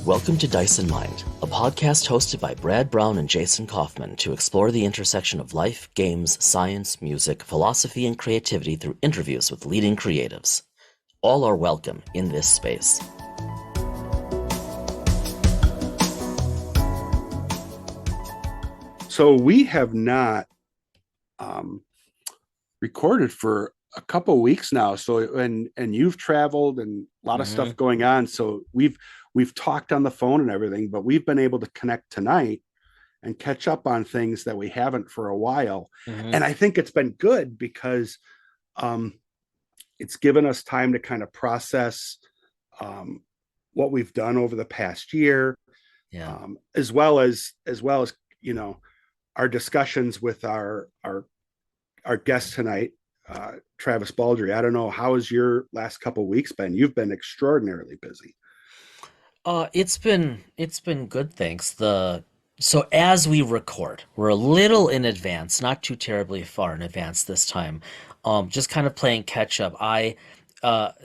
Welcome to Dice and Mind, a podcast hosted by Browne and Jason Kaufman to explore the intersection of life, games, science, music, philosophy, and creativity through interviews with leading creatives. All are welcome in this space. So we have not recorded for a couple weeks now. So and you've traveled and a lot of stuff going on. So we've talked on the phone and everything, but we've been able to connect tonight and catch up on things that we haven't for a while. And I think it's been good because it's given us time to kind of process what we've done over the past year, as well as you know, our discussions with our guest tonight, Travis Baldree. I don't know, how has your last couple of weeks been? You've been extraordinarily busy. It's been good, thanks. So as we record, we're a little in advance, not too terribly far in advance this time. Just kind of playing catch up.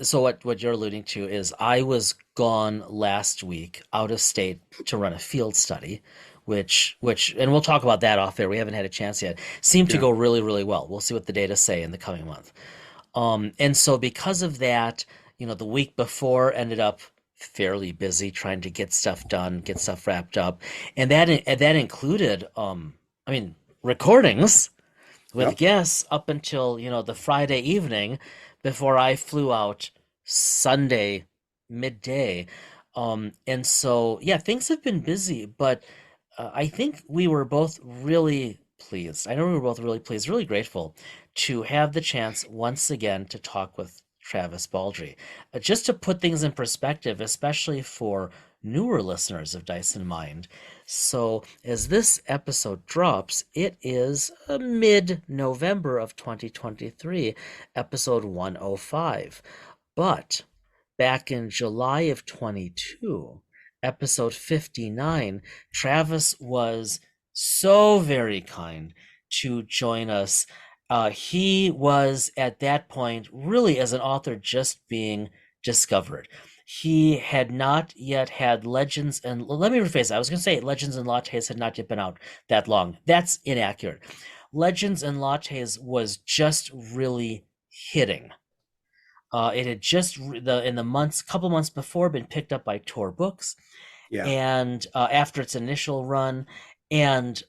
So what you're alluding to is I was gone last week out of state to run a field study, which and we'll talk about that off air. We haven't had a chance yet. Seemed to go really, really well. We'll see what the data say in the coming month. And so because of that, the week before ended up fairly busy trying to get stuff done, get stuff wrapped up, and that included, recordings with guests up until the Friday evening before I flew out Sunday midday. And so things have been busy, but I think we were both really pleased. I know we were both really pleased, really grateful to have the chance once again to talk with Travis Baldree. Just to put things in perspective, especially for newer listeners of Dice and Mind. So as this episode drops, it is mid-November of 2023, episode 105. But back in July of 22, episode 59, Travis was so very kind to join us. He was at that point really as an author just being discovered. He had not yet had Legends and let me rephrase that. I was going to say Legends and Lattes had not yet been out that long. That's inaccurate. Legends and Lattes was just really hitting. It had just in the couple months before been picked up by Tor Books, and after its initial run, and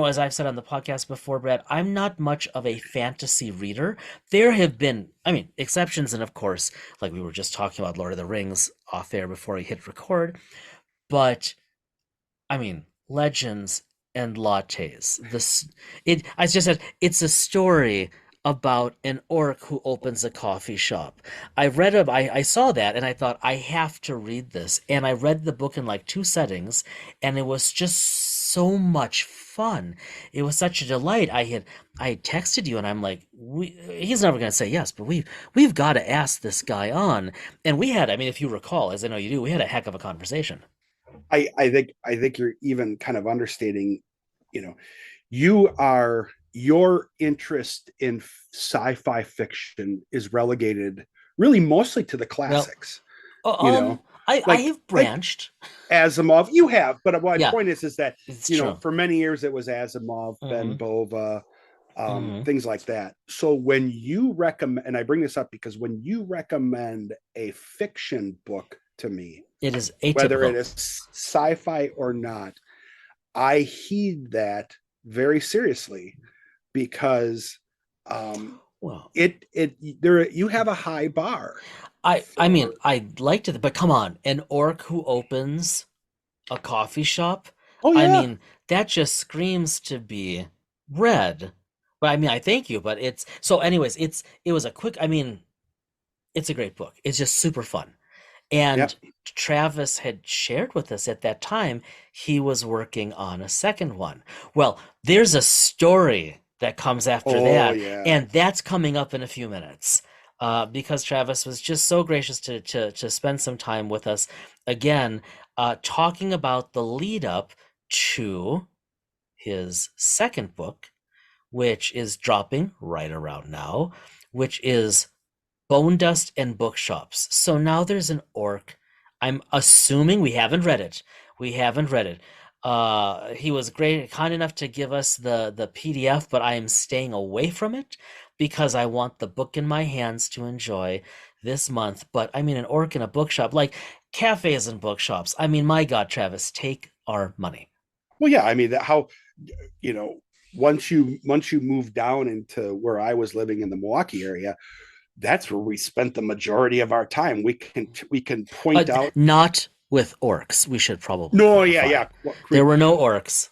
as I've said on the podcast before, Brad, I'm not much of a fantasy reader. There have been, exceptions, and of course, like we were just talking about Lord of the Rings off air before we hit record, but Legends and Lattes. I just said it's a story about an orc who opens a coffee shop. I saw that and I thought I have to read this, and I read the book in like 2 settings, and it was just so much fun. It was such a delight. I had texted you and I'm like, he's never going to say yes, but we've got to ask this guy on. And we had, if you recall, as I know you do, we had a heck of a conversation. I think you're even kind of understating, your interest in sci-fi fiction is relegated really mostly to the classics. I have branched. Like Asimov, you have, but my point is that true. For many years it was Asimov, Ben Bova, things like that. So when you recommend, and I bring this up because when you recommend a fiction book to me, it is atypical. Whether it is sci-fi or not, I heed that very seriously because you have a high bar. I'd like to, but come on, an orc who opens a coffee shop. Oh yeah. That just screams to be read. But I thank you, but it was a quick, it's a great book. It's just super fun. And Travis had shared with us at that time he was working on a second one. Well, there's a story that comes after that, and that's coming up in a few minutes. Because Travis was just so gracious to spend some time with us again, talking about the lead up to his second book, which is dropping right around now, which is Bonedust and Bookshops. So now there's an orc I'm assuming we haven't read it. We haven't read it. He was great, kind enough to give us the PDF, but I am staying away from it because I want the book in my hands to enjoy this month. But I mean, an orc in a bookshop, like cafes and bookshops. I mean, my God, Travis, take our money. Well, yeah, I mean that how you know once you move down into where I was living in the Milwaukee area, that's where we spent the majority of our time. We can point out. Not with orcs, we should probably No, yeah, clarify. yeah. There were no orcs.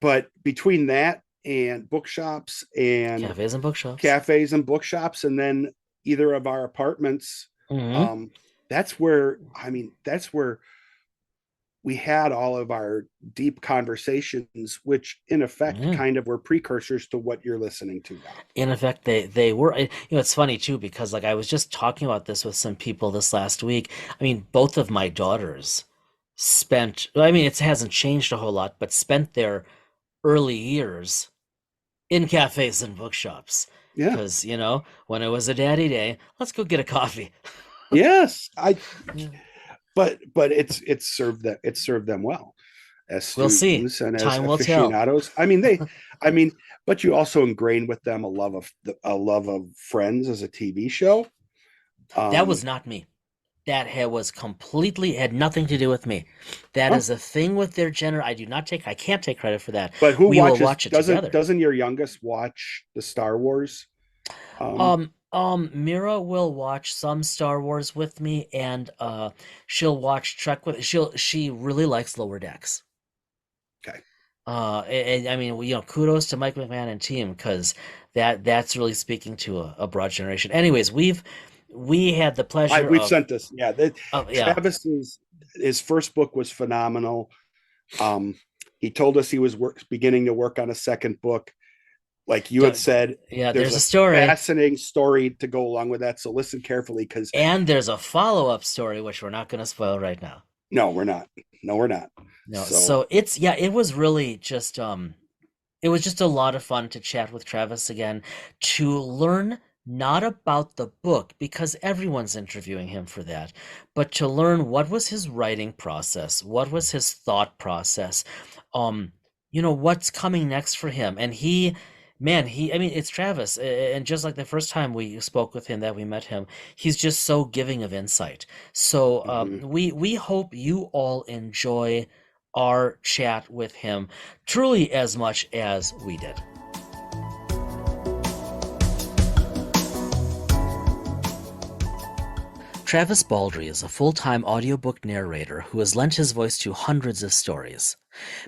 But between that and bookshops and Cafes and bookshops. cafes and bookshops, and then either of our apartments, Hmm. um, that's where we had all of our deep conversations, which in effect Yeah. kind of were precursors to what you're listening to now. In effect, they were. It's funny too because like I was just talking about this with some people this last week. I mean, both of my daughters spent. I mean, it hasn't changed a whole lot, but spent their early years in cafes and bookshops. Yeah. Because, when it was a daddy day, let's go get a coffee. Yes. I Yeah. but it's served them well as We'll see. students and as Time will tell. aficionados. I mean, but you also ingrain with them a love of Friends as a TV show. That was Um, not me. Was completely had nothing to do with me. That huh? is a thing with their gender. I can't take credit for that. But who We will watches? watch it Doesn't together. doesn't your youngest watch the Star Wars? Um, Mira will watch some Star Wars with me, and she'll watch Trek with. She really likes Lower Decks. okay. And I mean, kudos to Mike McMahon and team because that's really speaking to a broad generation. Anyways, we had the pleasure We've of sent this. Yeah, that yeah. Travis's his first book was phenomenal. Um, he told us he was beginning to work on a second book. Like you had d- said, Yeah, there's there's a a story, fascinating story to go along with that. So listen carefully, because and there's a follow-up story which we're not going to spoil right now. no, we're not. No, we're not. No, So so it was really just it was just a lot of fun to chat with Travis again, to learn not about the book, because everyone's interviewing him for that, but to learn what was his writing process, what was his thought process, um, what's coming next for him. And I mean, it's Travis, and just like the first time we spoke with him, that we met him, he's just so giving of insight. So mhm. we hope you all enjoy our chat with him truly as much as we did. Travis Baldree is a full-time audiobook narrator who has lent his voice to hundreds of stories.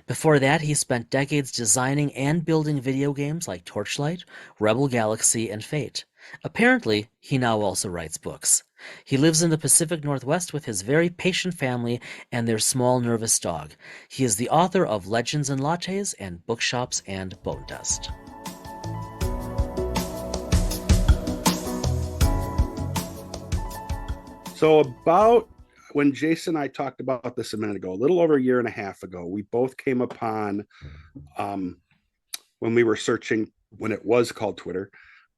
Before that, he spent decades designing and building video games like Torchlight, Rebel Galaxy, and Fate. Apparently, he now also writes books. He lives in the Pacific Northwest with his very patient family and their small nervous dog. He is the author of Legends and Lattes and Bookshops and Bonedust. So about when Jason and I talked about this a minute ago, a little over a year and a half ago, we both came upon um, when we were searching when it was called Twitter,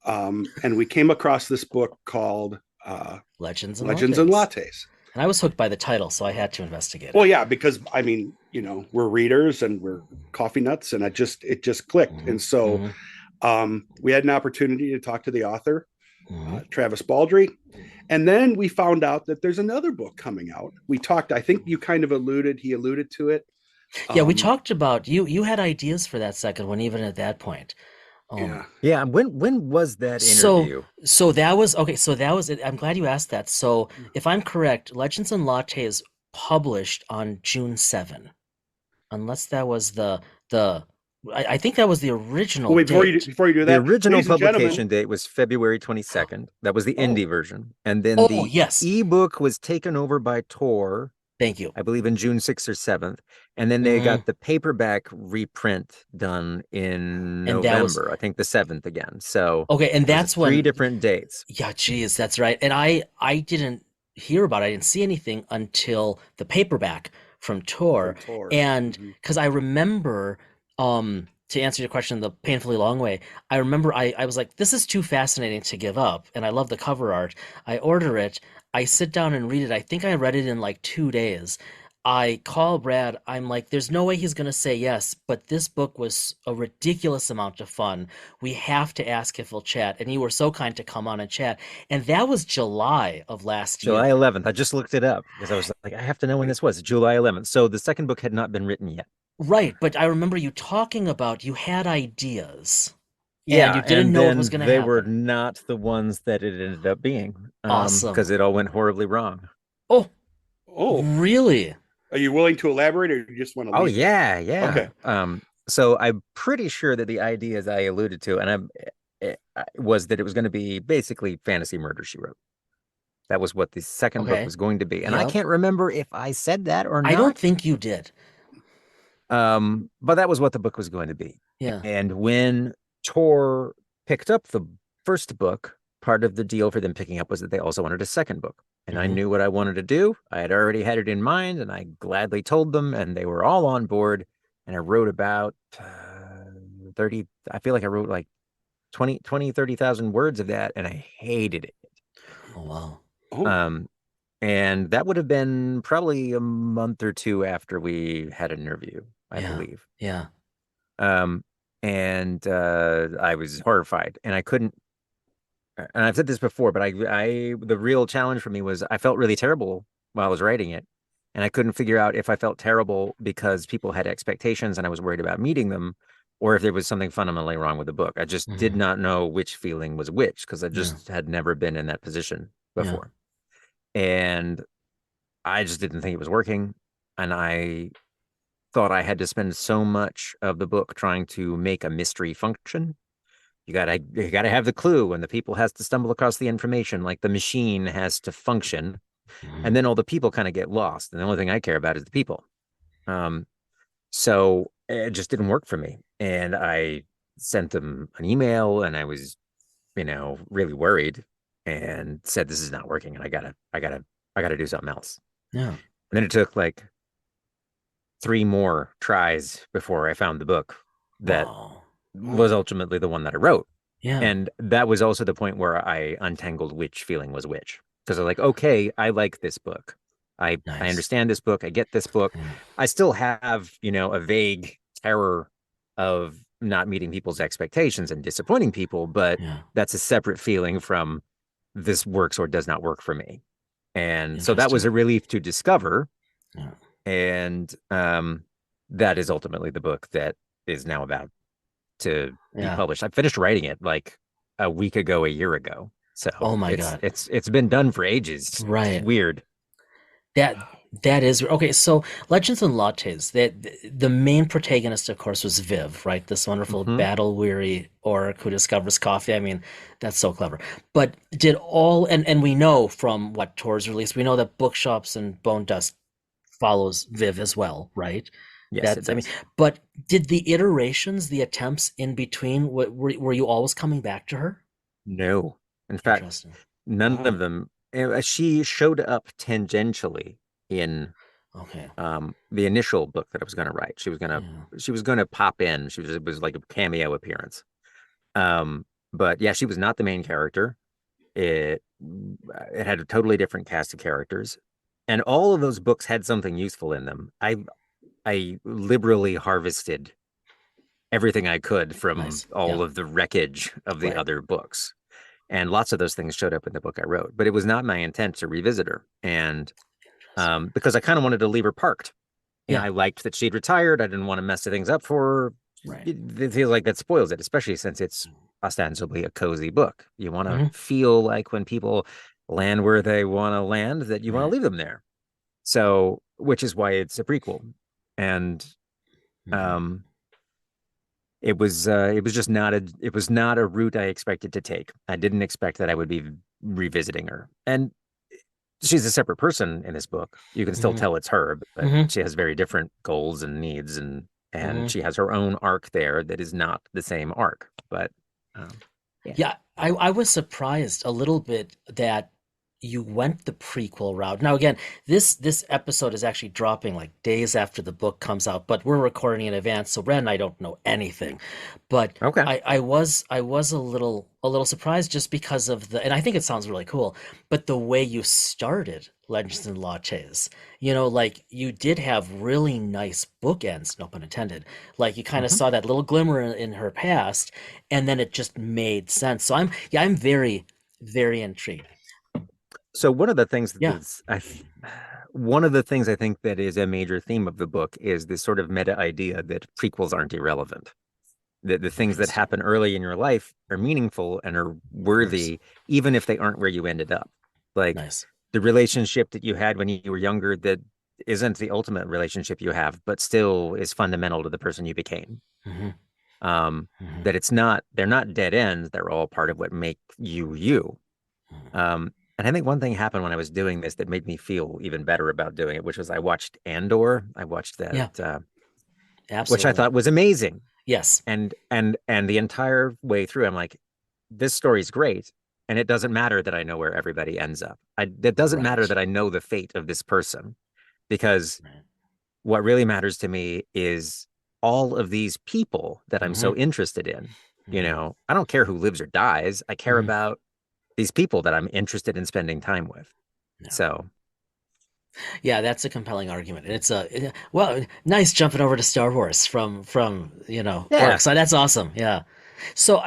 and we came across this book called Legends and Legends and Lattes. Lattes. And I was hooked by the title, so I had to investigate Well, it. yeah, because I mean, we're readers and we're coffee nuts, and it just clicked. Hmm. And so Hmm. we had an opportunity to talk to the author, Hmm. Travis Baldree. And then we found out that there's another book coming out. We talked, I think you kind of he alluded to it. Yeah, we Um, talked about you had ideas for that second one even at that point. yeah. Yeah, when was that So interview? so that was okay, so that was it. I'm glad you asked that. So if I'm correct, Legends and Lattes published on June 7, unless that was the I think that was the Well, original wait, date. before you do The that, original ladies and publication gentlemen. date was February 22nd. That was the Oh, indie version. And then Oh, the yes. ebook was taken over by Tor, Thank you. I believe in June 6th or 7th. And then they Hmm. got the paperback reprint done in And that was November, I think the 7th again. So okay, and it was that's three when different dates. yeah, geez, that's right. And I didn't hear about it. I didn't see anything until the paperback from Tor. from Tor. And Mhm. because I remember, to answer your question the painfully long way, I remember I was like, this is too fascinating to give up. And I love the cover art. I order it. I sit down and read it. I think I read it in like 2 days. I call Brad. I'm like, there's no way he's going to say yes, but this book was a ridiculous amount of fun. We have to ask if he'll chat. And you were so kind to come on and chat. And that was July of last July year. 11th. I just looked it up because I was like, I have to know when this was. July 11th. So the second book had not been written yet. Right, but I remember you talking about you had ideas and Yeah, you didn't and know what was then going to they were happen. not the ones that it ended up being, Awesome. because it all went horribly wrong. Oh, Oh, really? are you willing to elaborate, or you just want to Oh leave it? yeah, yeah. Okay. So I'm pretty sure that the ideas I alluded to, and was that it was going to be basically fantasy murder, she wrote. That was what the second book Okay. was going to be, and I Yep. can't remember if I said that or I don't not. think you did. But that was what the book was going to be. Yeah. And when Tor picked up the first book, part of the deal for them picking up was that they also wanted a second book. And I Hmm. knew what I wanted to do. I had already had it in mind, and I gladly told them, and they were all on board. And I wrote about 30, I feel like I wrote like 30,000 words of that, and I hated it. Oh, wow. Oh, Um, and that would have been probably a month or two after we had an interview, I Yeah. believe. Yeah. Um, and I was horrified, and I couldn't. And I've said this before, but the real challenge for me was I felt really terrible while I was writing it, and I couldn't figure out if I felt terrible because people had expectations and I was worried about meeting them, or if there was something fundamentally wrong with the book. I just did Hmm. not know which feeling was which because I Yeah. just had never been in that position Yeah. before, and I just didn't think it was working, and I thought I had to spend so much of the book trying to make a mystery function. You gotta have the clue, and the people has to stumble across the information, like the machine has to function, and Hmm. then all the people kind of get lost. And the only thing I care about is the people. Um, so it just didn't work for me. And I sent them an email, and I was, really worried, and said, "This is not working, and I gotta do something else." Yeah. And then it took like three more tries before I found the book that Wow. was oh, ultimately the one that I wrote. Yeah. And that was also the point where I untangled which feeling was which. Because I'm like, okay, I like this book. I Nice. understand this book. I get this book. Yeah. I still have, a vague terror of not meeting people's expectations and disappointing people, but Yeah. that's a separate feeling from this works or does not work for me. And so that was Interesting. a relief to discover. Yeah. And that is ultimately the book that is now about to be Yeah. published. I finished writing it like a week ago, a year ago. Oh So my it's God. it's it's been done for ages. It's Right. weird. That that is okay. So Legends and Lattes, that the main protagonist, of course, was Viv, right? This wonderful Hmm. battle-weary orc who discovers coffee. I mean, that's so clever. But did all and we know from what Tor's released, we know that Bookshops and Bonedust follows Viv as well, right? Yes, it That's I mean, does. but did the iterations, the attempts in between, were you always coming back to her? No, in fact, Interesting. none of wow. them. She showed up tangentially in Okay. the initial book that I was going to write. Yeah. She was going to pop in. It was like a cameo appearance. But yeah, she was not the main character. It had a totally different cast of characters, and all of those books had something useful in them. I liberally harvested everything I could from Nice. all Yeah. of the wreckage of the Right. other books. And lots of those things showed up in the book I wrote, but it was not my intent to revisit her. And Interesting. because I kind of wanted to leave her parked. Yeah. I liked that she'd retired. I didn't want to mess the things up for her. Right. It feels like that spoils it, especially since it's ostensibly a cozy book. You want to Hmm. feel like when people land where they want to land, that you want to Right. leave them there. So, which is why it's a prequel. And Hmm. um, it was just not a route I expected to take. I didn't expect that I would be revisiting her. And she's a separate person in this book. You can still Hmm. tell it's her, but Hmm. she has very different goals and needs, and Hmm. she has her own arc there that is not the same arc. But um, yeah. Yeah, I was surprised a little bit that you went the prequel route. Now again, this episode is actually dropping like days after the book comes out, but we're recording in advance, so Ren and I don't know anything. But Okay. I was a little surprised just because of the, and I think it sounds really cool, but the way you started Legends and Lattes, like you did have really nice bookends, no pun intended. Like you kind of Mhm. saw that little glimmer in her past, and then it just made sense. So I'm very, very intrigued. So one of the things Yeah. one of the things I think that is a major theme of the book is this sort of meta idea that prequels aren't irrelevant. That the things that Interesting. happen early in your life are meaningful and are Of course. worthy, even if they aren't where you ended up. Like Nice. the relationship that you had when you were younger that isn't the ultimate relationship you have, but still is fundamental to the person you became. Hmm. Um, Hmm. that they're not dead ends. They're all part of what make you you. And I think one thing happened when I was doing this that made me feel even better about doing it, which was I watched Andor. I watched that, Yeah, which I absolutely. thought was amazing. Yes. And the entire way through, I'm like, this story's great, and it doesn't matter that I know where everybody ends up. It doesn't matter Right. that I know the fate of this person, because Right. what really matters to me is all of these people that I'm Hmm. so interested in. Hmm. I don't care who lives or dies. I care Hmm. about these people that I'm interested in spending time with. Yeah. So, Yeah, that's a compelling argument. And well, nice jumping over to Star Wars from yeah. books. So that's awesome. Yeah. So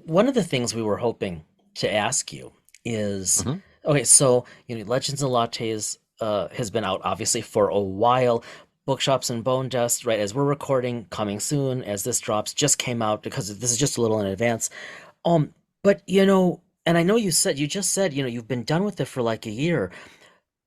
one of the things we were hoping to ask you is, Mhm. okay, so Legends and Lattes has been out obviously for a while. Bookshops and Bonedust, right, as we're recording, coming soon, as this drops, just came out because this is just a little in advance. But and I know you just said, you've been done with it for like a year.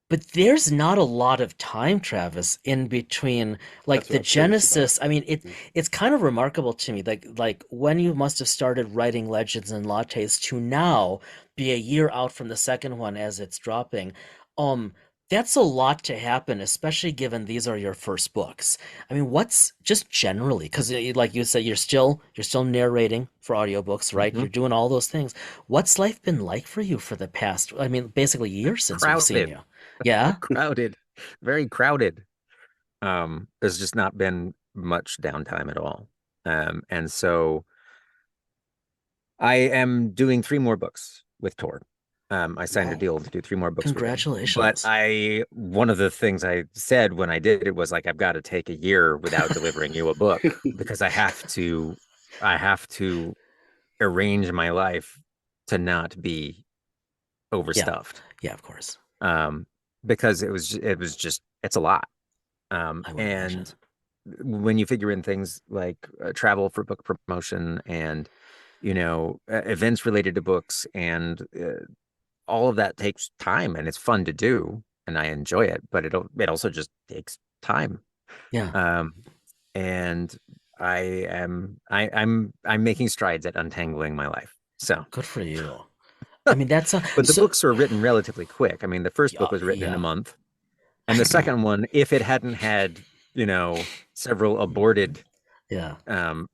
But there's not a lot of time, Travis, in between like That's what the I was curious about. Genesis. I mean, Yeah. it's kind of remarkable to me, like when you must have started writing Legends and Lattes to now be a year out from the second one as it's dropping. Um, that's a lot to happen, especially given these are your first books. I mean, what's just generally, because like you said, you're still narrating for audiobooks, right? Mhm. You're doing all those things. What's life been like for you for the past, I mean, basically years since we've seen Crowded, you? Yeah. crowded, very crowded. There's just not been much downtime at all. And so I am doing three more books with Tor. I signed a Wow. deal to do three more books with him. But Congratulations. one of the things I said when I did it was like, I've got to take a year without delivering you a book because I have to arrange my life to not be Yeah. overstuffed. Yeah, of course. Um, because it's a lot. I would imagine. And when you figure in things like travel for book promotion and events related to books and all of that takes time and it's fun to do and I enjoy it, but it also just takes time. Yeah. Um, and I'm making strides at untangling my life. So, Good for you. I mean, that's but the so books are written relatively quick. I mean, the first book yeah, was written in a yeah. month, and the second one, if it hadn't had, several aborted Yeah. um,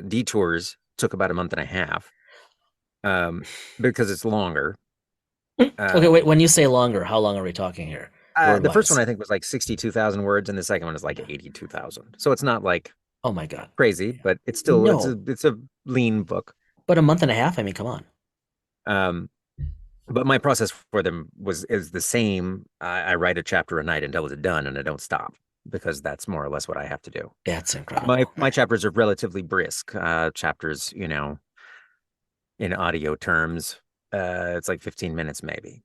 detours, took about a month and a half, um, because it's longer. Okay, wait, Um, when you say longer, how long are we talking here? Word the first one wise. I think was like 62,000 words, and the second one is like 82,000. So it's not like Oh my God. crazy, but No, it's a lean book. but a month and a half, I mean, come on. Um, but my process for them is the same. I write a chapter a night until it's done, and I don't stop because that's more or less what I have to do. That's My incredible. my chapters are relatively brisk. Chapters, in audio terms, it's like 15 minutes maybe,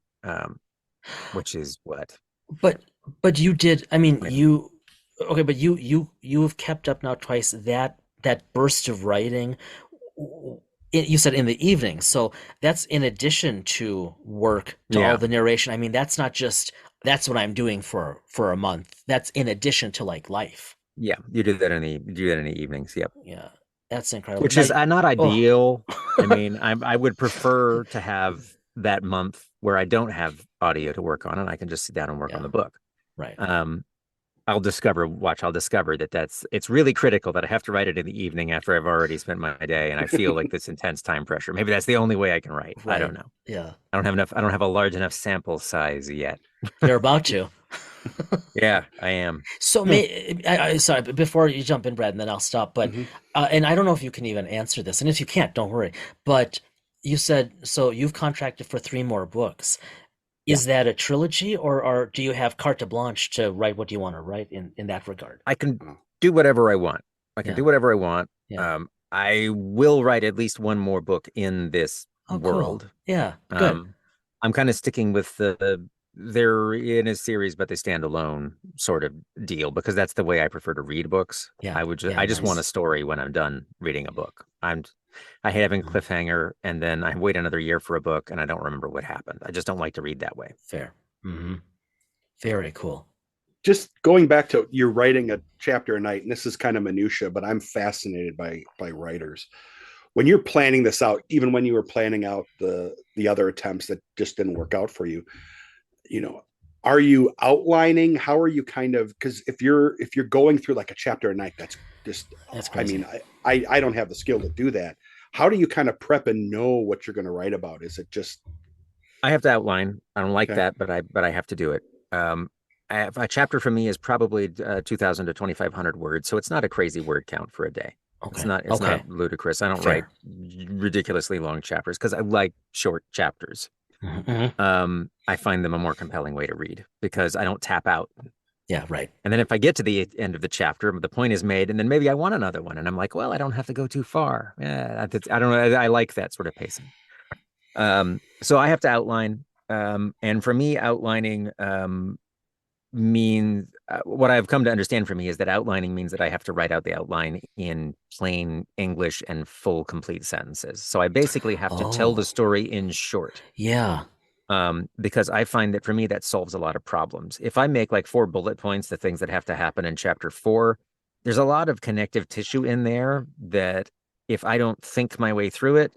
which is what But but you did, I mean, 20 you okay, but you have kept up now twice that burst of writing. You said in the evening, so that's in addition to work, to all Yeah, the narration. I mean, that's not just that's what I'm doing for a month. That's in addition to like life. yeah. You do that in the evenings. Yep. Yeah, that's incredible. Which Now, is not oh, ideal. I mean, I would prefer to have that month where I don't have audio to work on and I can just sit down and work on yeah, the book. right. Um, I'll discover that it's really critical that I have to write it in the evening after I've already spent my day and I feel like this intense time pressure. Maybe that's the only way I can write. I don't Right. know. Yeah. I don't have a large enough sample size yet. You're about to. Yeah, I am. So, sorry, but before you jump in, Brad, and then I'll stop. But, Mhm. and I don't know if you can even answer this, and if you can't, don't worry. But you said so you've contracted for three more books. Yeah. Is that a trilogy, or do you have carte blanche to write what you want to write in that regard? I can Oh, do whatever I want. I can Yeah, do whatever I want. yeah. I will write at least one more book in this Oh, cool. world. Yeah, good. Um, I'm kind of sticking with they're in a series, but they stand alone sort of deal because that's the way I prefer to read books. Yeah, yeah, I just want a nice. story when I'm done reading a book. I hate having a Mhm. cliffhanger and then I wait another year for a book and I don't remember what happened. I just don't like to read that way. Fair. Very cool. just going back to you're writing a chapter a night, and this is kind of minutia, but I'm fascinated by writers. When you're planning this out, even when you were planning out the other attempts that just didn't work out for you, you know, are you outlining? How are you kind of, because if you're going through like a chapter a night, that's just, That's I crazy. mean, I don't have the skill to do that. How do you kind of prep and know what you're going to write about? Is it just I have to outline. I don't like okay? that, but I have to do it. Um, a chapter for me is probably 2,000 to 2,500 words, so it's not a crazy word count for a day. Okay. It's not Okay. ludicrous. I don't write Fair. ridiculously long chapters because I like short chapters. Hmm. I find them a more compelling way to read because I don't tap out. Yeah, right. And then if I get to the end of the chapter, the point is made, and then maybe I want another one, and I'm like, well, I don't have to go too far. Yeah, I don't know. I like that sort of pacing. So I have to outline. And for me, outlining means what I've come to understand for me is that outlining means that I have to write out the outline in plain English and full, complete sentences. So I basically have to tell the Oh, story in short. yeah. Because I find that for me, that solves a lot of problems. If I make like 4 bullet points, the things that have to happen in chapter 4, there's a lot of connective tissue in there that if I don't think my way through it,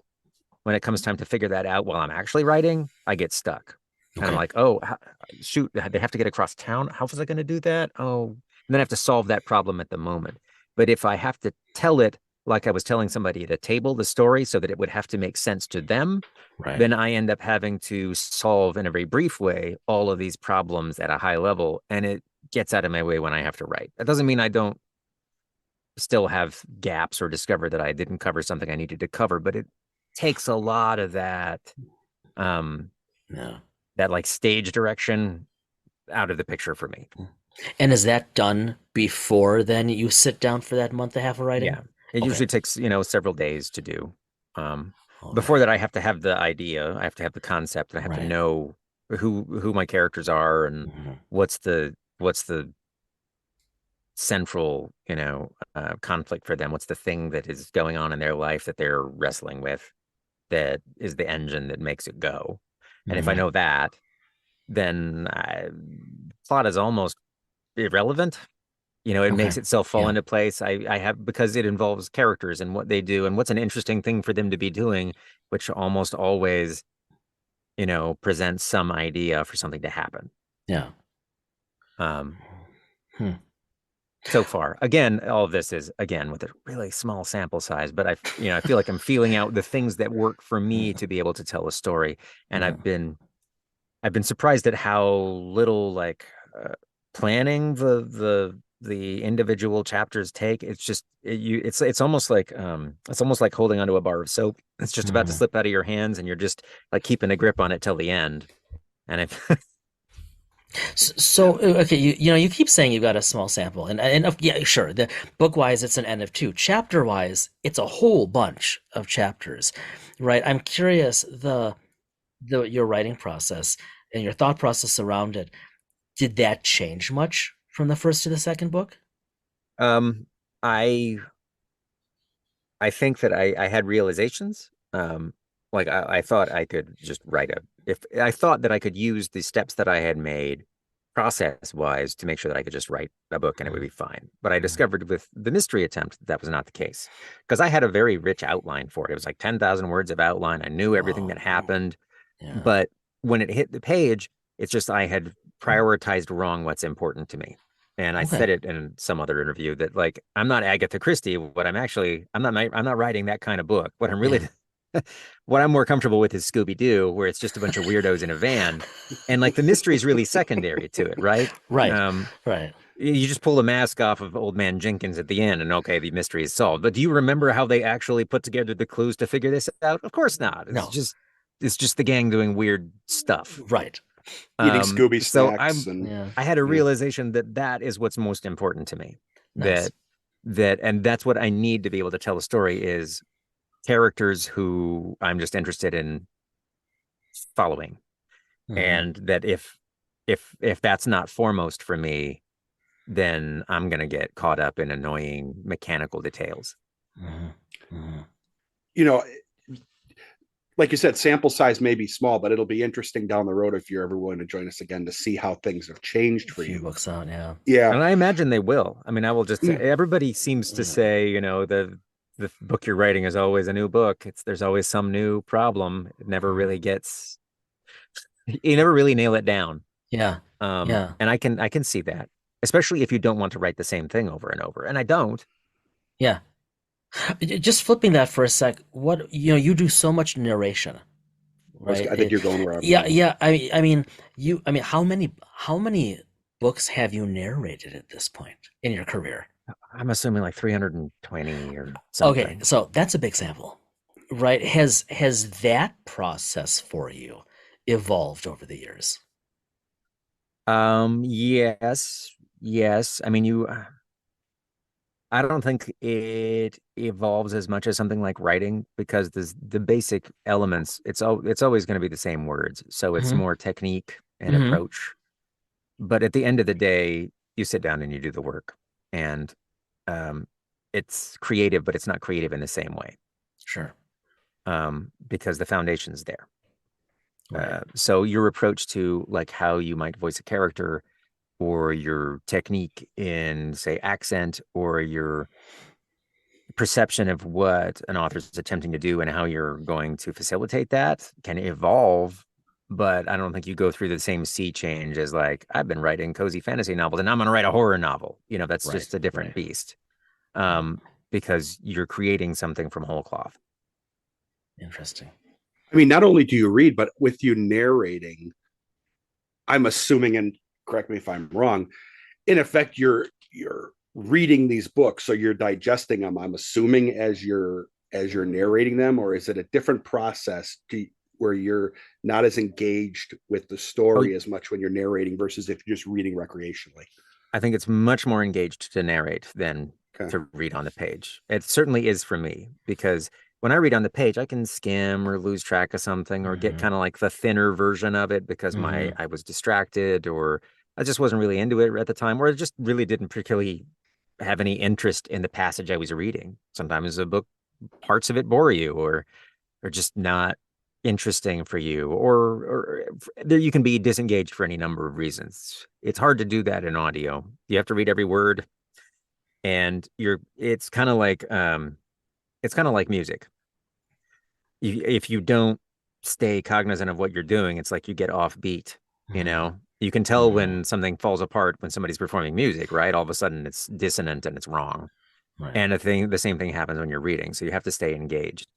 when it comes time to figure that out while I'm actually writing, I get stuck. And I'm Okay. like, oh, shoot, they have to get across town. How was I going to do that? Oh, and then I have to solve that problem at the moment. But if I have to tell it like I was telling somebody at a table, the story, so that it would have to make sense to them, Right. then I end up having to solve in a very brief way all of these problems at a high level. And it gets out of my way when I have to write. That doesn't mean I don't still have gaps or discover that I didn't cover something I needed to cover, but it takes a lot of um Yeah. that like stage direction out of the picture for me. And is that done before then you sit down for that month and a half of writing? Yeah. It Okay. usually takes, several days to do. Um Okay. Before that I have to have the idea, I have to have the concept, and I have to Right. know who my characters are and Mhm. what's the central, conflict for them. What's the thing that is going on in their life that they're wrestling with that is the engine that makes it go. And if I Mhm. know that, then plot is almost irrelevant. It Okay. makes itself fall Yeah. into place. I have because it involves characters and what they do and what's an interesting thing for them to be doing, which almost always, presents some idea for something to happen. Yeah. Um, Hmm. so far, again, all of this is again with a really small sample size, but I feel like I'm feeling out the things that work for me Yeah. to be able to tell a story, and Yeah. I've been surprised at how little like planning the individual chapters take. It's just it's almost like holding onto a bar of soap. It's just about to Mhm. slip out of your hands, and you're just like keeping a grip on it till the end. And if So, okay, you keep saying you've got a small sample, and yeah, sure. The book wise, it's an N of two. Chapter wise, it's a whole bunch of chapters, right? I'm curious the your writing process and your thought process around it. Did that change much from the first to the second book? um, I I think that I had realizations. Like I thought I could just write a if I thought that I could use the steps that I had made process wise to make sure that I could just write a book and it would be fine. But I Mhm. discovered with the mystery attempt that that was not the case because I had a very rich outline for it. It was like 10,000 words of outline. I knew everything Oh, that happened, yeah. but when it hit the page, it's just I had prioritized wrong what's important to me. And I said Okay. it in some other interview that like I'm not Agatha Christie. I'm not writing that kind of book. What I'm Yeah. really what I'm more comfortable with is Scooby Doo, where it's just a bunch of weirdos in a van, and like the mystery is really secondary to it, right? Right. Um, Right. you just pull the mask off of Old Man Jenkins at the end, and okay, the mystery is solved. But do you remember how they actually put together the clues to figure this out? Of course not. No. It's just the gang doing weird stuff. Right. Eating Scooby So snacks and Yeah. I had a yeah. realization that that is what's most important to me. Nice. That and that's what I need to be able to tell a story is characters who I'm just interested in following. Hmm. And that if that's not foremost for me, then I'm gonna get caught up in annoying mechanical details. Hmm. Hmm. You know, like you said, sample size may be small, but it'll be interesting down the road if you're ever willing to join us again to see how things have changed A for few you. books out. Yeah. Yeah. And I imagine they will. I mean, I will just say Yeah. everybody seems to Yeah. say, the book you're writing is always a new book. There's always some new problem. It never Mhm. really gets you never really nail it down. Yeah. Yeah. And I can see that, especially if you don't want to write the same thing over and over. And I don't. Yeah. Just flipping that for a sec. What, you do so much narration, right? I think you're going where I'm Yeah. going. Yeah. I mean, how many books have you narrated at this point in your career? I'm assuming like 320 or Okay, something. so that's a big sample, right? Has that process for you evolved over the years? Yes, yes. I mean, I don't think it evolves as much as something like writing because the basic elements, it's always going to be the same words. So it's Hmm. more technique and Hmm. approach. But at the end of the day, you sit down and you do the work. And um, it's creative, but it's not creative in the same way Sure. because the foundation's there. Right. So your approach to like how you might voice a character or your technique in, say, accent or your perception of what an author is attempting to do and how you're going to facilitate that can evolve. But I don't think you go through the same sea change as like, I've been writing cozy fantasy novels and I'm going to write a horror novel. That's Right. just a different Right. beast Right. um, because you're creating something from whole cloth. Interesting. I mean, not only do you read, but with you narrating, I'm assuming, and correct me if I'm wrong, in effect, you're reading these books, so you're digesting them. I'm assuming as you're narrating them, or is it a different process where you're not as engaged with the Oh, story as much when you're narrating versus if you're just reading recreationally? I think it's much more engaged to narrate than Okay. to read on the page. It certainly is for me because when I read on the page, I can skim or lose track of something or get Hmm. kind of like the thinner version of it because Hmm. I was distracted or I just wasn't really into it at the time, or I just really didn't particularly have any interest in the passage I was reading. Sometimes a book, parts of it bore you or just not interesting for you or there you can be disengaged for any number of reasons. It's hard to do that in audio. You have to read every word and it's kind of like music. If you don't stay cognizant of what you're doing, it's like you get off beat, you Hmm. know. You can tell Hmm. when something falls apart when somebody's performing music, right? All of a sudden it's dissonant and it's wrong. Right. And the same thing happens when you're reading. So you have to stay engaged.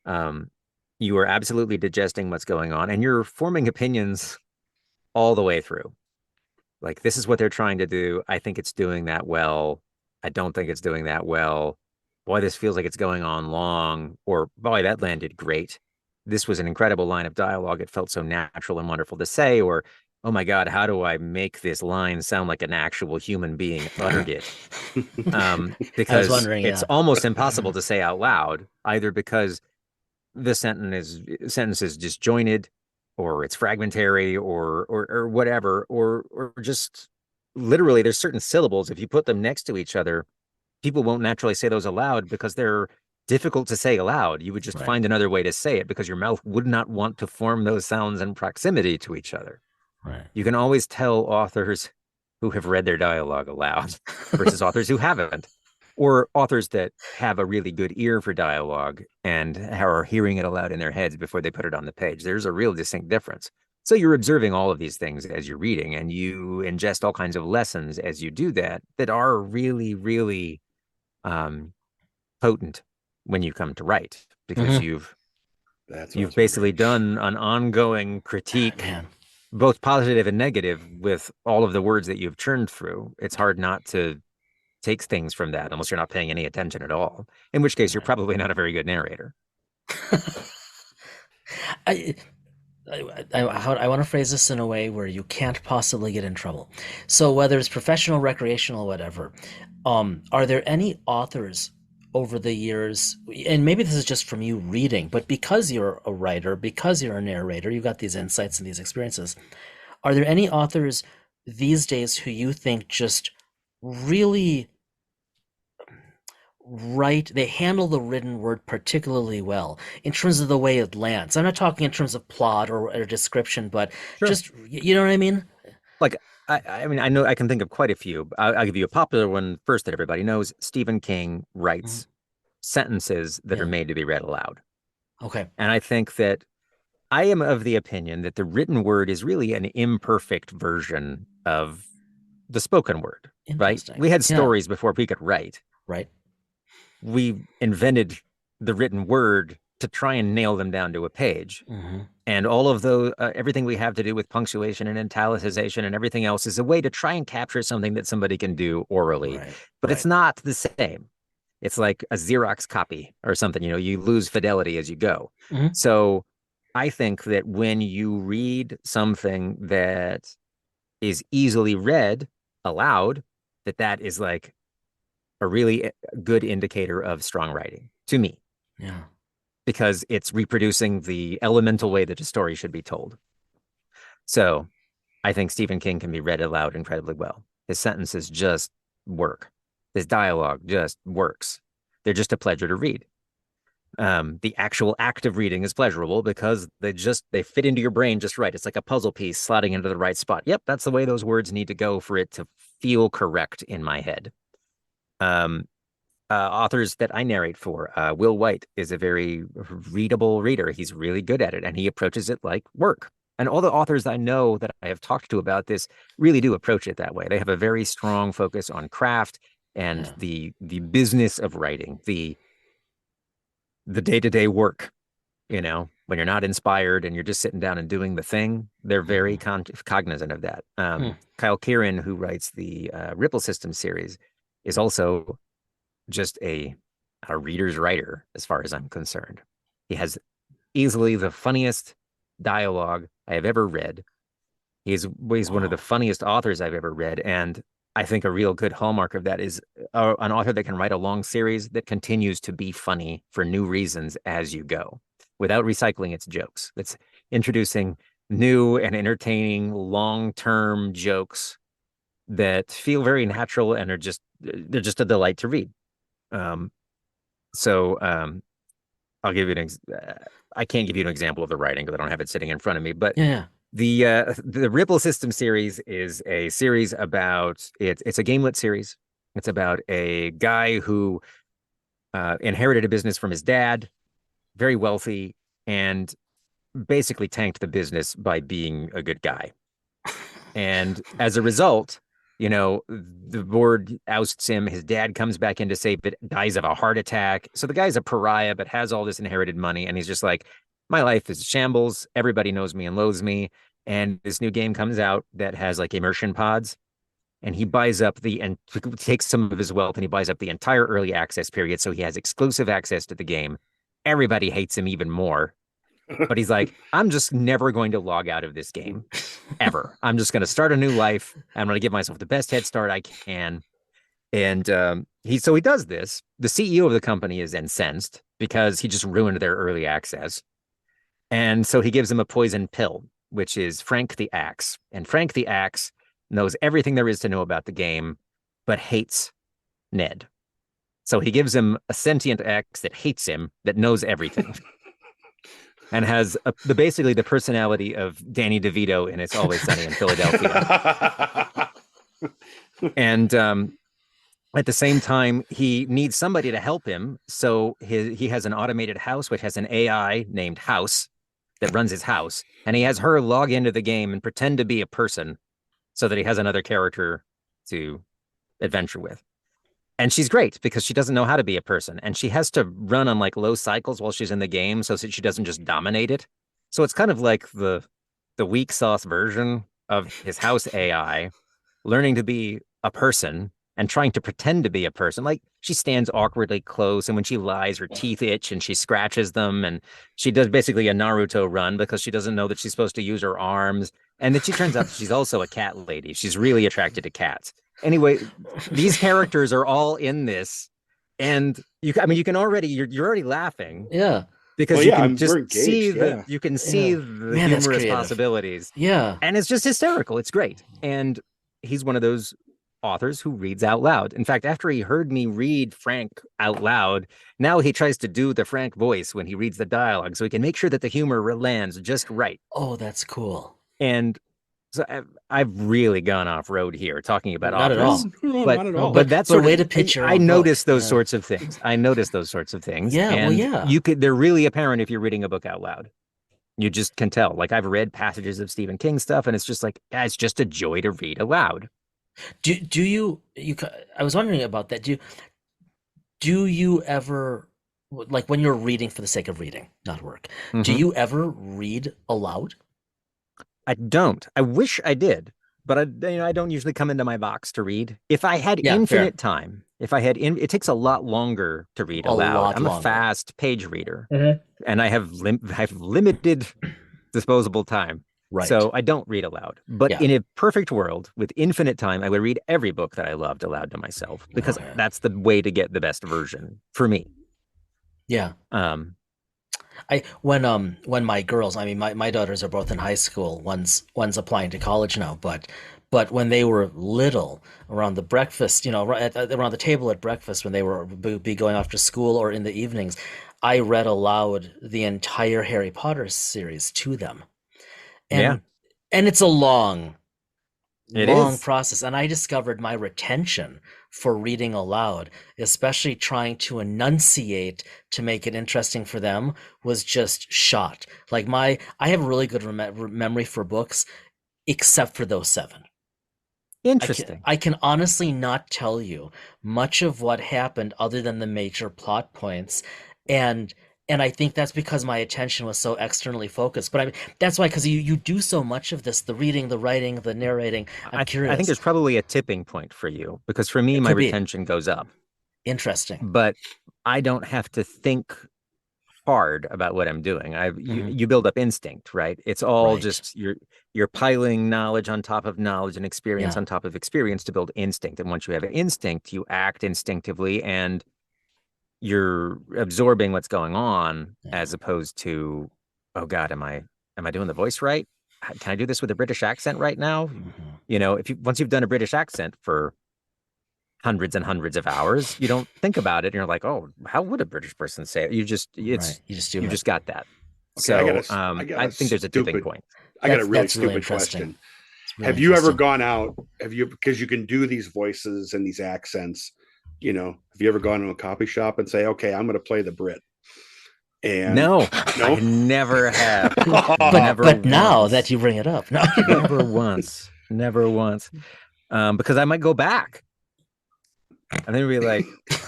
Um, you are absolutely digesting what's going on and you're forming opinions all the way through. Like, this is what they're trying to do. I think it's doing that well. I don't think it's doing that well. Boy, this feels like it's going on long. Or, boy, that landed great. This was an incredible line of dialogue. It felt so natural and wonderful to say. Or, oh my God, how do I make this line sound like an actual human being uttered it? I was Because wondering, it's yeah. almost impossible to say out loud, either because the sentence is disjointed or it's fragmentary or whatever or just literally there's certain syllables if you put them next to each other people won't naturally say those aloud because they're difficult to say aloud. You would just Right. find another way to say it because your mouth would not want to form those sounds in proximity to each other. Right. You can always tell authors who have read their dialogue aloud versus authors who haven't, or authors that have a really good ear for dialogue and are hearing it aloud in their heads before they put it on the page. There's a real distinct difference. So you're observing all of these things as you're reading, and you ingest all kinds of lessons as you do that that are really, really um, potent when you come to write, because Hmm. That's what I you've was basically wondering. done an ongoing critique, Man. both positive and negative, with all of the words that you've churned through. It's hard not to take things from that unless you're not paying any attention at all, in which case you're Right. probably not a very good narrator. I, I want to phrase this in a way where you can't possibly get in trouble. So whether it's professional, recreational, whatever, are there any authors over the years, and maybe this is just from you reading, but because you're a writer, because you're a narrator, you've got these insights and these experiences. Are there any authors these days who you think just really write, they handle the written word particularly well in terms of the way it lands? I'm not talking in terms of plot or description, but Sure. just, you know what I mean? Like, I mean, I know I can think of quite a few. I'll give you a popular one first that everybody knows. Stephen King Mhm. writes sentences that are Yeah. made to be read aloud. Okay. And I think that I am of the opinion that the written word is really an imperfect version of the spoken word, right? Interesting. We had Yeah. stories before we could write. Right. We invented the written word to try and nail them down to a page. Hmm. And all of the everything we have to do with punctuation and italicization and everything else is a way to try and capture something that somebody can do orally, Right. but it's Right. not the same. It's like a Xerox copy or something, you lose fidelity as you go. Hmm. So I think that when you read something that is easily read aloud, that is like a really good indicator of strong writing to me, Yeah. because it's reproducing the elemental way that a story should be told. So I think Stephen King can be read aloud incredibly well. His sentences just work. His dialogue just works. They're just a pleasure to read. The actual act of reading is pleasurable because they fit into your brain just right. It's like a puzzle piece slotting into the right spot. Yep, that's the way those words need to go for it to feel correct in my head. Um, Authors that I narrate for, Will White is a very readable reader. He's really good at it, and he approaches it like work. And all the authors I know that I have talked to about this really do approach it that way. They have a very strong focus on craft and Yeah. the business of writing, the day-to-day work. When you're not inspired and you're just sitting down and doing the thing, they're very Hmm. cognizant of that. Hmm. Kyle Kieran, who writes the Ripple System series, is also just a reader's writer, as far as I'm concerned. He has easily the funniest dialogue I have ever read. He's one of the Wow. funniest authors I've ever read, and I think a real good hallmark of that is an author that can write a long series that continues to be funny for new reasons as you go, without recycling its jokes. It's introducing new and entertaining long-term jokes that feel very natural and they're just a delight to read. Um, so I'll give you I can't give you an example of the writing because I don't have it sitting in front of me, but Yeah. Yeah. the Ripple System series is a series about it's a gamelet series. It's about a guy who inherited a business from his dad, very wealthy, and basically tanked the business by being a good guy. And as a result, the board ousts him. His dad comes back in to save it, dies of a heart attack. So the guy's a pariah, but has all this inherited money. And he's just like, my life is shambles. Everybody knows me and loathes me. And this new game comes out that has like immersion pods. And he buys up and takes some of his wealth and he buys up the entire early access period. So he has exclusive access to the game. Everybody hates him even more. But he's like, I'm just never going to log out of this game ever. I'm just going to start a new life. I'm going to give myself the best head start I can. And he does this. The CEO of the company is incensed because he just ruined their early access. And so he gives him a poison pill, which is Frank the Axe. And Frank the Axe knows everything there is to know about the game, but hates Ned. So he gives him a sentient axe that hates him, that knows everything, and has basically the personality of Danny DeVito in It's Always Sunny in Philadelphia. And at the same time, he needs somebody to help him. So he has an automated house, which has an AI named House. that runs his house, and he has her log into the game and pretend to be a person so that he has another character to adventure with. And she's great because she doesn't know how to be a person, and she has to run on like low cycles while she's in the game so that she doesn't just dominate it. So it's kind of like the weak sauce version of his house AI learning to be a person and trying to pretend to be a person. Like she stands awkwardly close, and when she lies, her teeth itch and she scratches them. And she does basically a Naruto run because she doesn't know that she's supposed to use her arms. And then she turns out that she's also a cat lady. She's really attracted to cats. Anyway, these characters are all in this. And I mean, you can already, you're already laughing. Yeah. Because you can just see the you can see the humorous possibilities. Yeah. And it's just hysterical. It's great. And he's one of those authors who reads out loud. In fact, after he heard me read Frank out loud, now he tries to do the Frank voice when he reads the dialogue so he can make sure that the humor lands just right. Oh, that's cool. And so I've really gone off road here talking about not authors. Not at all. But that's sort way of, to pitch your I own noticed book. those sorts of things. I noticed those sorts of things. Yeah, and well, yeah. they're really apparent if you're reading a book out loud. You just can tell. Like I've read passages of Stephen King stuff, and it's just like, it's just a joy to read aloud. Do you I was wondering about that. Do you ever, like when you're reading for the sake of reading, not work, do you ever read aloud? I don't. I wish I did, but I don't usually come into my box to read. If I had infinite time, it takes a lot longer to read aloud. I'm a fast page reader, and I have limited disposable time. Right. So I don't read aloud. But in a perfect world with infinite time, I would read every book that I loved aloud to myself because that's the way to get the best version for me. Yeah. When my girls, I mean, my daughters are both in high school. One's applying to college now, but when they were little, around the breakfast, around the table at breakfast, when they were be going off to school or in the evenings, I read aloud the entire Harry Potter series to them. And it's a long process. And I discovered my retention for reading aloud, especially trying to enunciate to make it interesting for them, was just shot. Like I have a really good memory for books, except for those 7. Interesting. I can honestly not tell you much of what happened other than the major plot points. And I think that's because my attention was so externally focused. But I mean, that's why, because you do so much of this, the reading, the writing, the narrating. I'm curious. I think there's probably a tipping point for you, because for me, my retention goes up. Interesting. But I don't have to think hard about what I'm doing. You build up instinct, right? It's all just you're piling knowledge on top of knowledge and experience on top of experience to build instinct. And once you have instinct, you act instinctively, and you're absorbing what's going on, as opposed to, oh God, am I doing the voice right? Can I do this with a British accent right now? Once you've done a British accent for hundreds and hundreds of hours, you don't think about it, and you're like, oh, how would a British person say it? You just got that. Okay, so I think there's a tipping point. I got a really stupid question. Really have you ever gone out? Because you can do these voices and these accents. Have you ever gone to a coffee shop and say, okay, I'm going to play the Brit? And no, I never have. but now that you bring it up, no, never once, because I might go back. And then be like,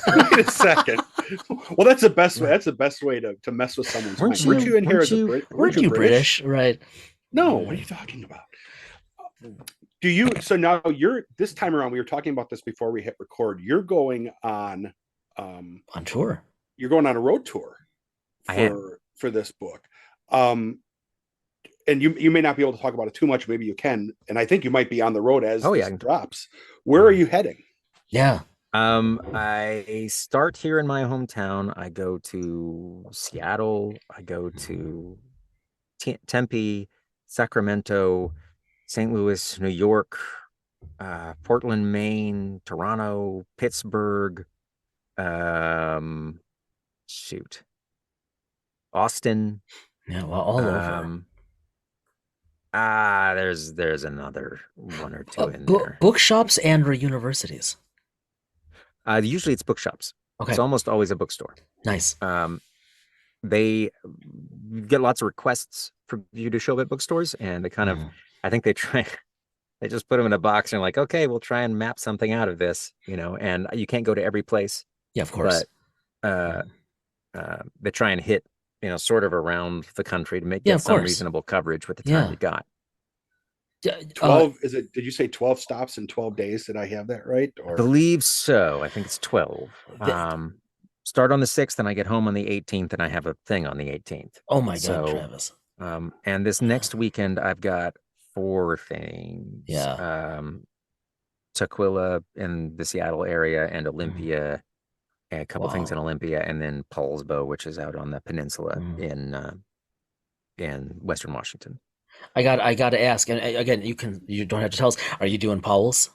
wait a second. Well, that's the best way. That's the best way to mess with someone's mind. Weren't you in here as a Brit? Weren't you British? Right. No, what are you talking about? So now this time around, we were talking about this before we hit record. You're going on tour. You're going on a road tour for this book. And you may not be able to talk about it too much. Maybe you can. And I think you might be on the road as it drops. Where are you heading? Yeah. I start here in my hometown. I go to Seattle. I go to Tempe, Sacramento, St. Louis, New York, Portland, Maine, Toronto, Pittsburgh, Austin. Yeah, well, all over. There's another one or two in there. Bookshops and/or universities. Usually it's bookshops. Okay. It's almost always a bookstore. Nice. they get lots of requests for you to show up at bookstores, and they kind of, Mhm. I think they try, they just put them in a box and like, okay, we'll try and map something out of this, and you can't go to every place, Yeah, of course. but uh, Yeah. they try and hit, sort of around the country to Yeah, get of some course. reasonable coverage with the time Yeah. you got. 12, is it, did you say 12 stops in 12 days? Did I have that right? I Or believe so. I think it's 12. th- Start on the 6th and I get home on the 18th and I have a thing on the 18th. oh my God, So, Travis. and this next weekend I've got four things. Yeah. Tukwila in the Seattle area and Mhm. Olympia, and a couple things in Wow. Olympia, and then Paulsbo, which is out on the peninsula Mhm. in Western Washington. I got to ask, and again, you don't have to tell us. Are you doing Powell's?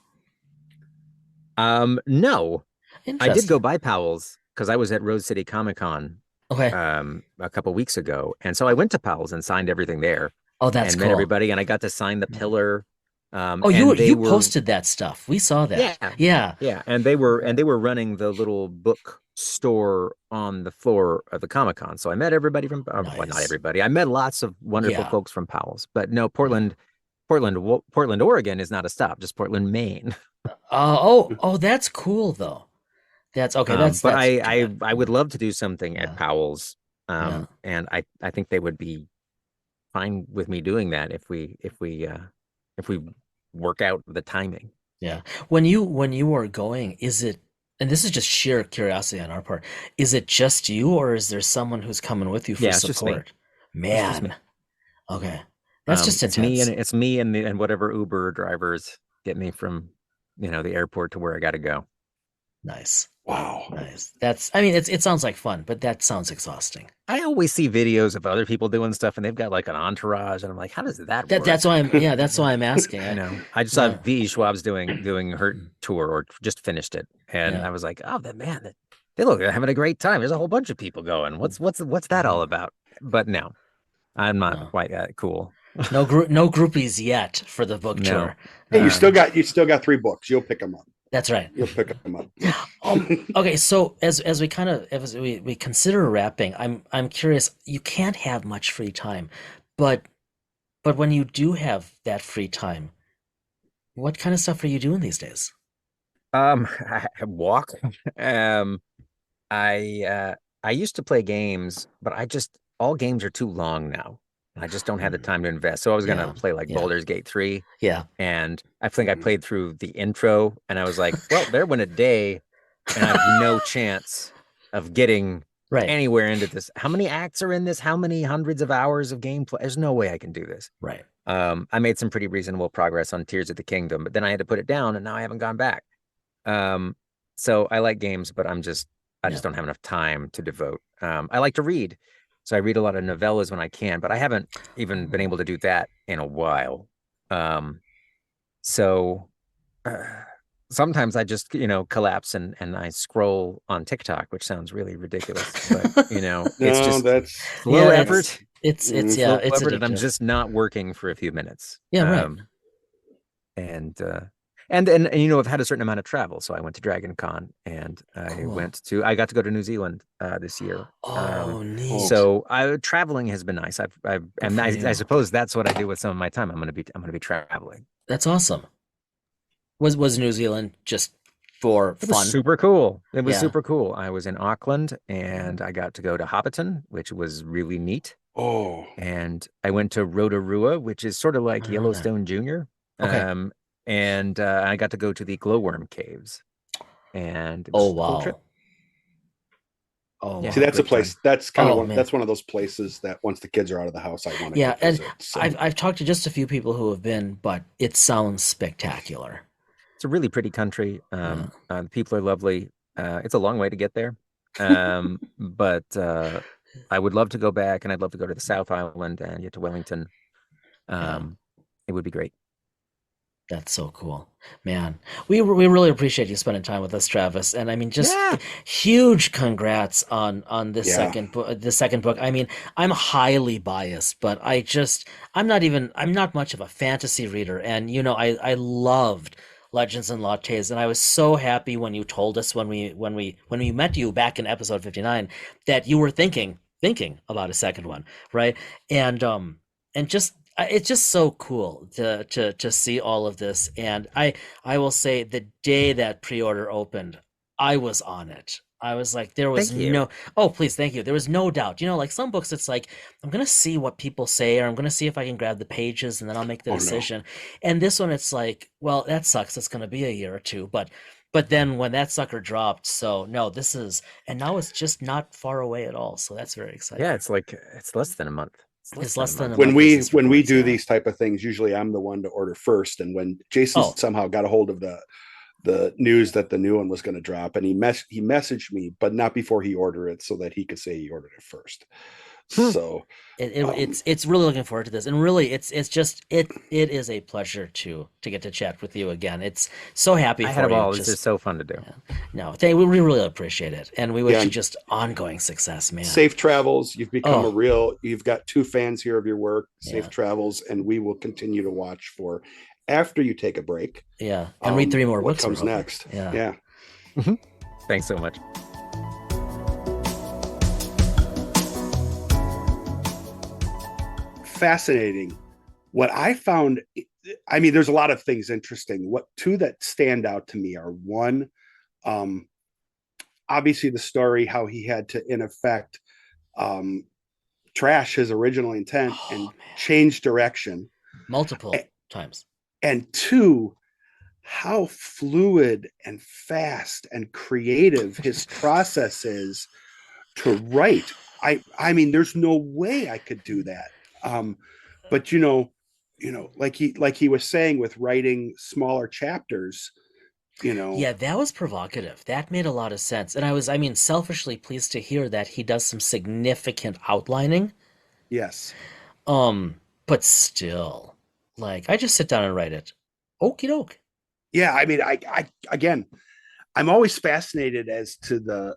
No, I did go Interesting. by Powell's because I was at Rose City Comic Con Okay. a couple weeks ago, and so I went to Powell's and signed everything there Oh, that's and met cool. everybody, and I got to sign the pillar. Oh, you And they you were posted that stuff. We saw that. Yeah, Yeah. yeah, and they were running the little book store on the floor of the Comic Con. So I met everybody from, well, not Nice. everybody. I met lots of wonderful Yeah. folks from Powell's, but no, Yeah. Portland, Oregon is not a stop, just Portland, Maine. Oh, that's cool though. That's okay. But That's I, too I bad. I would love to do something at Yeah. Powell's, Yeah. and I think they would be fine with me doing that if we work out the timing. Yeah. When you are going, is it, and this is just sheer curiosity on our part, is it just you or is there someone who's coming with you for Yeah, it's just me. support? It's just Man. me. Okay. That's just intense. It's me and whatever Uber drivers get me from, the airport to where I got to go. Nice. wow. Nice. I mean, it sounds like fun, but that sounds exhausting. I always see videos of other people doing stuff and they've got like an entourage and I'm like, how does that That's work? why that's why I'm asking. I just saw My, V. Schwab's doing her tour or just finished it, and yeah. I was like, oh, that man, they look they're having a great time. There's a whole bunch of people going. What's that all about? But no, I'm not No. quite that cool. No groupies yet for the book No. tour. Hey, you still Um, got you still got three books. You'll pick them up. that's right. You'll pick them up. Okay, so as we kind of as we consider wrapping, I'm curious, you can't have much free time, but when you do have that free time, what kind of stuff are you doing these days? I walk. Um, I used to play games, but all games are too long now. I just don't have the Mm, time to invest. So I was gonna yeah, play like yeah, Baldur's Gate 3, yeah. and I think I played through the intro, and I was like, well, there went a day, and I have no chance of getting Right, anywhere into this. How many acts are in this? How many hundreds of hours of gameplay? There's no way I can do this. right. I made some pretty reasonable progress on Tears of the Kingdom, but then I had to put it down, and now I haven't gone back. Um, so I like games, but I Yeah. just don't have enough time to devote. I like to read, so I read a lot of novellas when I can, but I haven't even been Oh, able to do that in a while. Um, so uh, sometimes I just, collapse and I scroll on TikTok, which sounds really ridiculous, but it's No, just that's low yeah, that's effort, yeah, mhm. it's and I'm addictive. just not working for a few minutes. Yeah, right. And and I've had a certain amount of travel, so I went to Dragon Con and Cool. I got to go to New Zealand this year. Oh, Oh, neat. So traveling has been nice. Good And for I you. suppose that's what I do with some of my time. I'm gonna be traveling. That's awesome. Was New Zealand just for It was fun? super cool. It was Yeah. super cool. I was in Auckland and I got to go to Hobbiton, which was really neat. oh, And I went to Rotorua, which is sort of I like don't know that. Yellowstone Junior. Okay. And I got to go to the glowworm caves, and it Oh, was a cool trip. wow. Oh, Yeah, see, had a wow. that's a great time. place. That's kind of Oh, one. man. That's one of those places that once the kids are out of the house, I want to go Yeah, and visit. So I've talked to just a few people who have been, but it sounds spectacular. It's a really pretty country. Yeah. The people are lovely. It's a long way to get there, but I would love to go back, and I'd love to go to the South Island and get to Wellington. Yeah. Um, it would be great. That's so cool. Man, we really appreciate you spending time with us, Travis. And I mean, just Yeah. huge congrats on this yeah, second book. The second book. I mean, I'm highly biased, but I'm not much of a fantasy reader. And I loved Legends and Lattes, and I was so happy when you told us when we met you back in episode 59 that you were thinking thinking about a second one, right? And just it's just so cool to see all of this. And I will say the day that pre-order opened, I was on it. I was like, there was Thank you. no, oh, please, thank you. There was no doubt. You know, like some books, it's like, I'm gonna see what people say, or I'm gonna see if I can grab the pages, and then I'll make the Oh no. decision. And this one, it's like, well, that sucks. It's gonna be a year or two, but then when that sucker dropped, so no, this is, and now it's just not far away at all. So that's very Yeah, exciting. it's like it's less than a month. It's less It's than a less than a month. When month as we this when we records, do yeah. these type of things, usually I'm the one to order first. And when Jason Oh, somehow got a hold of the news that the new one was going to drop, and he messaged me, but not before he ordered it, so that he could say he ordered it first. Hmm. So it's really looking forward to this, and really, it's just it is a pleasure to get to chat with you again. It's so happy I had a for you. ball. This is Just so fun to do. yeah. No, we really appreciate it, and we yeah, wish you and just ongoing success, man. safe travels. You've become a Oh, real. You've got two fans here of your work. Safe yeah, travels, and we will continue to watch for after you take a break. yeah, and read three more What books. We're comes hoping. next? Yeah. Yeah, Thanks so much. fascinating. What I found, I mean, there's a lot of things interesting. What two that stand out to me are one, um, obviously the story how he had to in effect um, trash his original intent Oh and man, change direction, multiple times. and two, how fluid and fast and creative his process is to write. I mean, there's no way I could do that. Um, but like he was saying with writing smaller chapters, you know, Yeah, that was provocative. That made a lot of sense. And I mean, selfishly pleased to hear that he does some significant outlining. yes, But still, like, I just sit down and write it. Okie doke. yeah. I mean, I again, I'm always fascinated as to the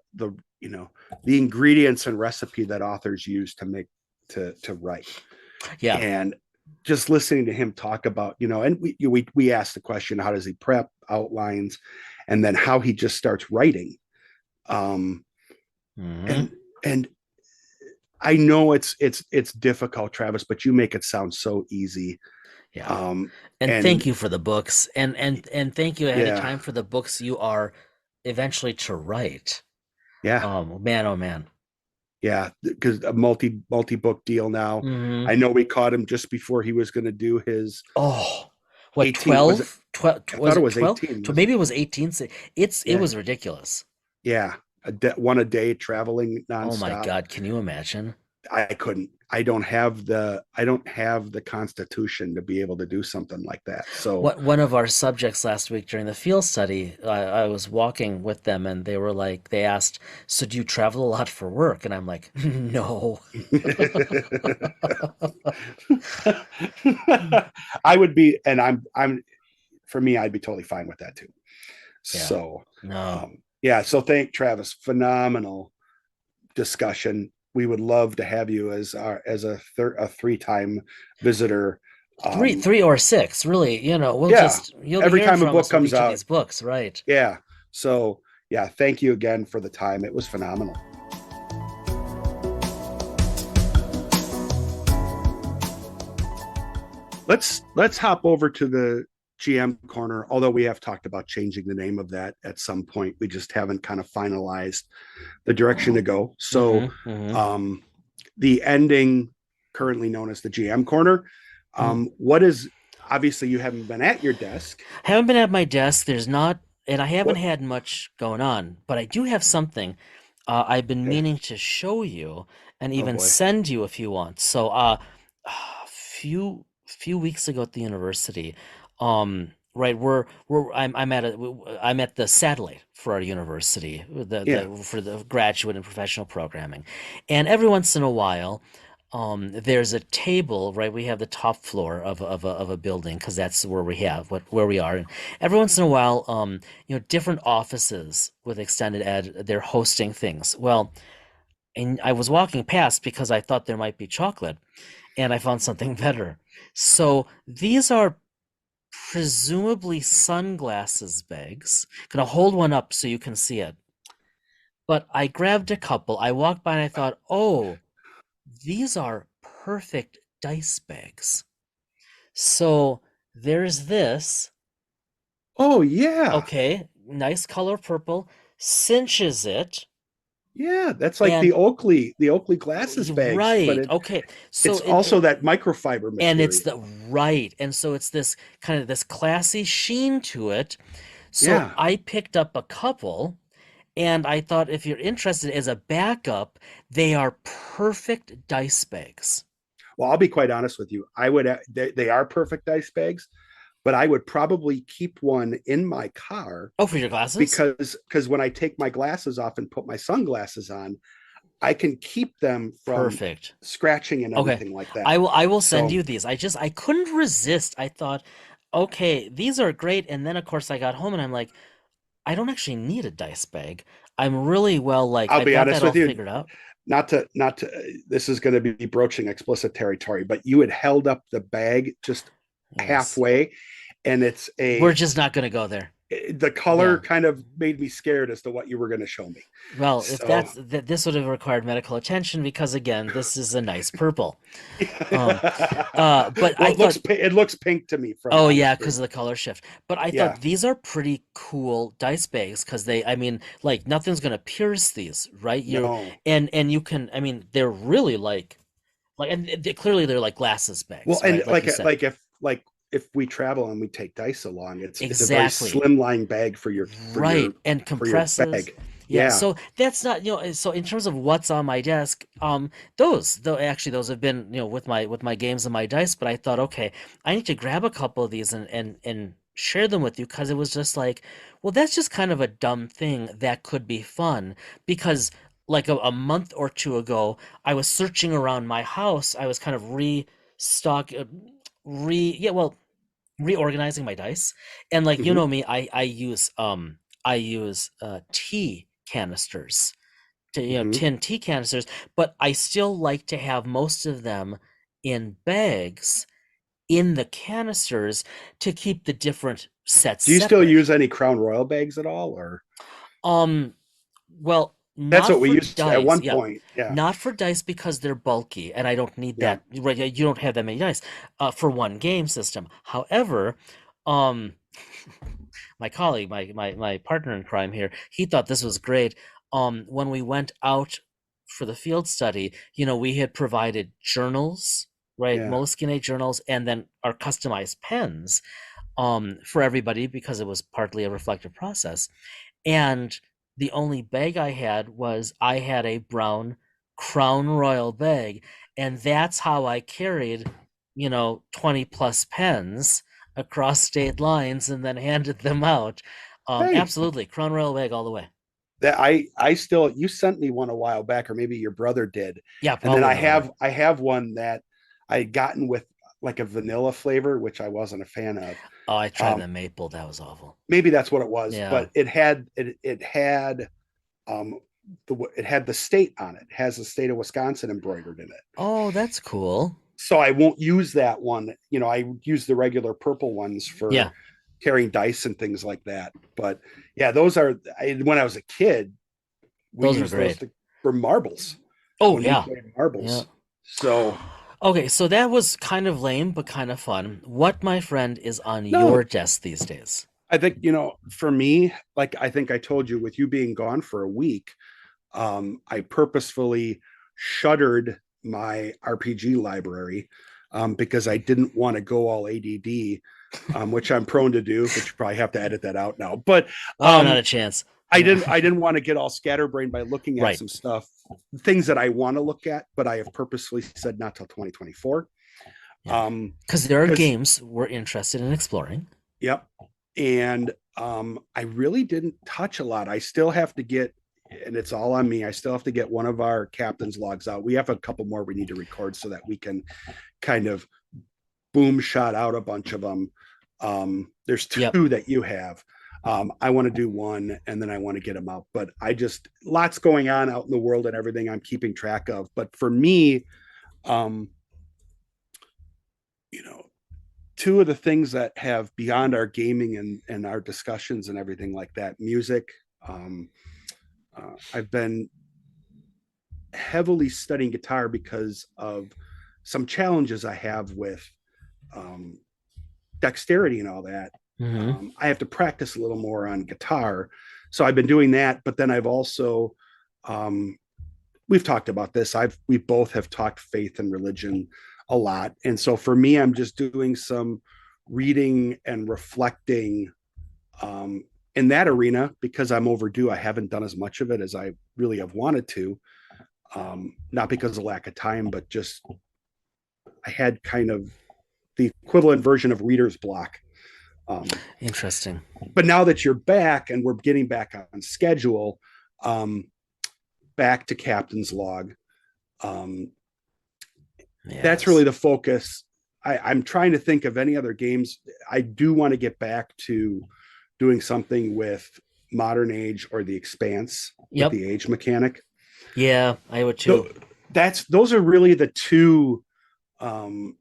the ingredients and recipe that authors use to make to write. Yeah, And just listening to him talk about, and we asked the question, how does he prep outlines, and then how he just starts writing. Um, hmm and and I know it's difficult, Travis, but you make it sound so easy. Yeah. Um, And and thank you for the books. And thank you ahead of yeah, time for the books you are eventually to write. yeah, Man, oh man. yeah, because a multi book deal now. hmm I know we caught him just before he was going to do his Oh, what, 18. Was it? 12? 12, I was thought it it was 12? 18. Maybe it was 18. It Yeah, was ridiculous. yeah, one a day traveling Oh my nonstop. God, can you imagine? I couldn't. I don't have the constitution to be able to do something like that. So What one of our subjects last week during the field study, I was walking with them and they were like, they asked, "So do you travel a lot for work?" And I'm like, "No." I would be, and I'm for me, I'd be totally fine with that too. Yeah. So No. yeah. So thank Travis. Phenomenal discussion. We would love to have you as a 3-time visitor. Three, Um, three or six, really, yeah, you'll be every hearing time a from book us with comes each of out. these books, right? Yeah. So yeah, thank you again for the time. It was phenomenal. Let's hop over to the GM corner. Although we have talked about changing the name of that at some point, we just haven't kind of finalized the direction to go. So Mm-hmm. um, the ending, currently known as the GM corner, Mm-hmm. what is, obviously you haven't been at your desk. Haven't been at my desk. There's not, and I haven't What? had much going on, but I do have something I've been Okay. meaning to show you and Oh even boy. send you if you want. So, a few weeks ago at the university, right, I'm at the satellite for our university, Yeah. the for the graduate and professional programming, and every once in a while. There's a table, right? We have the top floor of a building because that's where where we are. And every once in a while, different offices with extended ed, they're hosting things. Well, and I was walking past because I thought there might be chocolate, and I found something better. So these are presumably sunglasses bags. Gonna hold one up so you can see it. But I grabbed a couple. I walked by and I thought, oh. these are perfect dice bags. So there's this. Oh yeah. Okay, nice color purple, cinches it, Yeah, that's like and The Oakley glasses bags, but right. Okay, so it's also that microfiber and it's material. the right, and so it's this kind of this classy sheen to it. So Yeah. I picked up a couple, and I thought if you're interested as a backup, they are perfect dice bags. Well, I'll be quite honest with you. They are perfect dice bags, but I would probably keep one in my car Oh, for your glasses? because when I take my glasses off and put my sunglasses on, I can keep them from Perfect. scratching and Okay. everything like that. I will send So you these. I couldn't resist. I thought, okay, these are great. And then of course I got home and I'm like, I don't actually need a dice bag. I'm really well, like I'll I be got honest that all with you, figured out. not to this is going to be broaching explicit territory, but you had held up the bag just Yes. halfway, and it's We're a just not gonna go there. the color Yeah. kind of made me scared as to what you were going to show me. Well, if So that's that this would have required medical attention because again, this is a nice purple. Um but well, I thought it looks pink to me from oh on the yeah, screen. because of the color shift. But I Yeah, thought these are pretty cool dice bags because they, I mean, like nothing's gonna pierce these, right? You no. and you can, I mean, they're really like, and clearly they're like glasses Well, bags, and right? Like you said. like if we travel and we take dice along, it's a very Exactly. slimline bag Right. And for your compresses. bag. Yeah. Yeah, So that's not, so in terms of what's on my desk, those though actually those have been, with my games and my dice, but I thought, okay, I need to grab a couple of these and share them with you because it was just like, well, that's just kind of a dumb thing that could be fun because like a month or two ago, I was searching around my house. I was kind of restock re yeah, well, reorganizing my dice, and like you hmm know me, I use tea canisters, to hmm tin tea canisters, but I still like to have most of them in bags in the canisters to keep the different sets Do you still separate. use any Crown Royal bags at all, or um well, that's not what we for used at dice, one yeah, point? Yeah, not for dice because they're bulky and I don't need yeah, that, right? You don't have that many dice for one game system. However, um my colleague, my partner in crime here, he thought this was great. When we went out for the field study, we had provided journals, right? yeah. Moleskine journals, and then our customized pens, for everybody because it was partly a reflective process. And the only bag I had a brown Crown Royal bag, and that's how I carried, 20 plus pens across state lines and then handed them out. Hey, Absolutely, Crown Royal bag all the way. that I still you sent me one a while back, or maybe your brother did, Yeah, and then probably my brother. I have one that I had gotten with like a vanilla flavor, which I wasn't a fan of. Oh, I tried Um, the maple. That was awful. maybe that's what it was, Yeah. but it had it had the state on it. It has the state of Wisconsin embroidered in it. Oh, that's cool. So I won't use that one. I use the regular purple ones for Yeah, carrying dice and things like that. But yeah, those are when I was a kid, we those are used those great. for marbles Oh, when we yeah. played Yeah. marbles. So Okay, so that was kind of lame, but kind of fun. What, my friend, is on no, your desk these days? I think for me, like I think I told you, with you being gone for a week, I purposefully shuttered my RPG library because I didn't want to go all ADD, which I'm prone to do, but you probably have to edit that out now. But Oh, not um, a chance. I didn't want to get all scatterbrained by looking at Right. some stuff, things that I want to look at, but I have purposely said not till 2024. Yeah. Um, Because there are because games we're interested in exploring. Yep. And I really didn't touch a lot. I still have to get, and it's all on me. I still have to get one of our captain's logs out. We have a couple more we need to record so that we can kind of boom shot out a bunch of them. There's Yep. two that you have. I want to do one and then I want to get them out. But I just, lots going on out in the world and everything I'm keeping track of. But for me, um, you know, two of the things that have beyond our gaming and our discussions and everything like that, music. I've been heavily studying guitar because of some challenges I have with um, dexterity and all that. Hmm. I have to practice a little more on guitar. So I've been doing that, but then I've also, um, we've talked about this. We both have talked faith and religion a lot. And so for me, I'm just doing some reading and reflecting um, in that arena because I'm overdue. I haven't done as much of it as I really have wanted to, not because of lack of time, but just I had kind of the equivalent version of reader's block. Um, Interesting. but now that you're back and we're getting back on schedule, um, back to Captain's Log, um, that's Yes. really the focus. I'm trying to think of any other games. I do want to get back to doing something with Modern Age or The Expanse with Yep. the age mechanic. Yeah, I would too. Those are really the two um,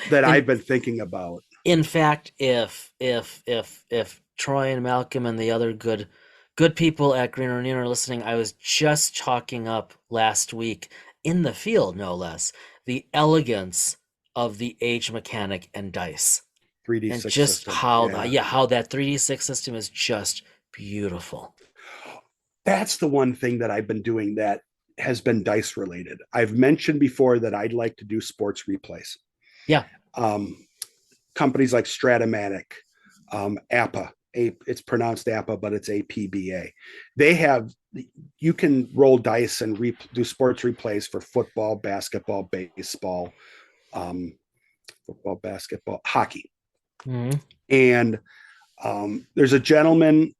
that In I've been thinking about. in fact, if Troy and Malcolm and the other good people at Green Onion are listening, I was just chalking up last week in the field, no less, the elegance of the age mechanic and dice, and 3D6 just system. Yeah. how that 3D6 system is just beautiful. That's the one thing that I've been doing that has been dice related. I've mentioned before that I'd like to do sports replays. Yeah. Um, Companies like Stratomatic, APA, it's pronounced APA, but it's APBA. They have, you can roll dice and do sports replays for football, basketball, baseball, football, basketball, hockey. Mhm. And there's a gentleman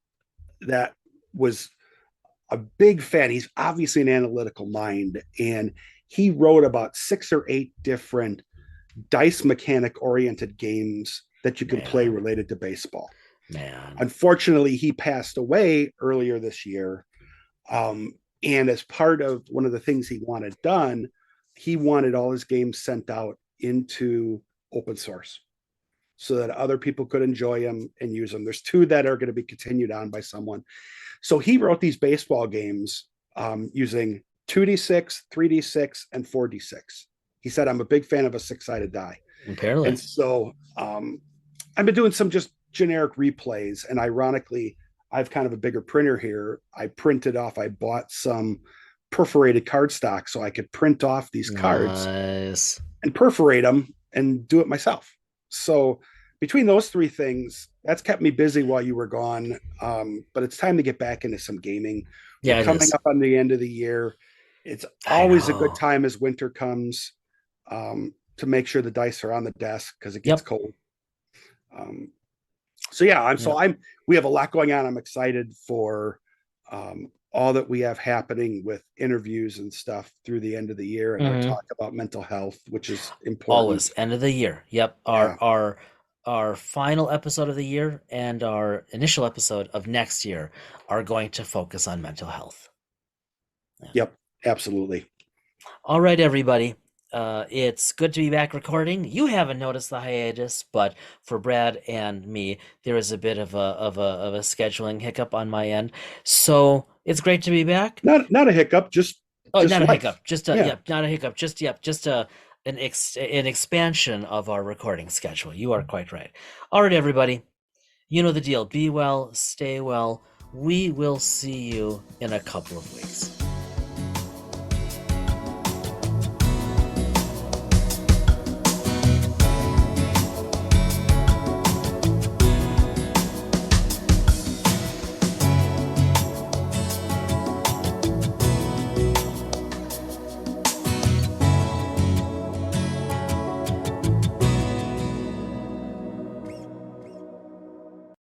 that was a big fan. He's obviously an analytical mind, and he wrote about 6 or 8 different dice mechanic oriented games that you can play Man, related to baseball. man. Unfortunately, he passed away earlier this year. And as part of one of the things he wanted done, he wanted all his games sent out into open source so that other people could enjoy them and use them. There's 2 that are going to be continued on by someone. So he wrote these baseball games using 2d6, 3d6, and 4d6. He said, I'm a big fan of a 6-sided die. Apparently. And so I've been doing some just generic replays. And ironically, I have kind of a bigger printer here. I bought some perforated cardstock so I could print off these cards Nice. and perforate them and do it myself. So between those 3 things, that's kept me busy while you were gone. But it's time to get back into some gaming. We're Yeah, it coming is. up on the end of the year. It's I always a good know. time as winter comes to make sure the dice are on the desk because it gets Yep. cold. Um, so yeah, Yep. we have a lot going on. I'm excited for all that we have happening with interviews and stuff through the end of the year and our Hmm. talk about mental health, which is important. Always end of the year. Yep. Yeah. Our final episode of the year and our initial episode of next year are going to focus on mental health. Yeah. Yep. Absolutely. All right, everybody. It's good to be back recording. You haven't noticed the hiatus, but for Brad and me, there is a bit of a scheduling hiccup on my end. So it's great to be back. Not a hiccup, Oh, just not a life. hiccup. Just Yeah. not a hiccup. Just an expansion of our recording schedule. You are quite right. All right, everybody. You know the deal. Be well, stay well. We will see you in a couple of weeks.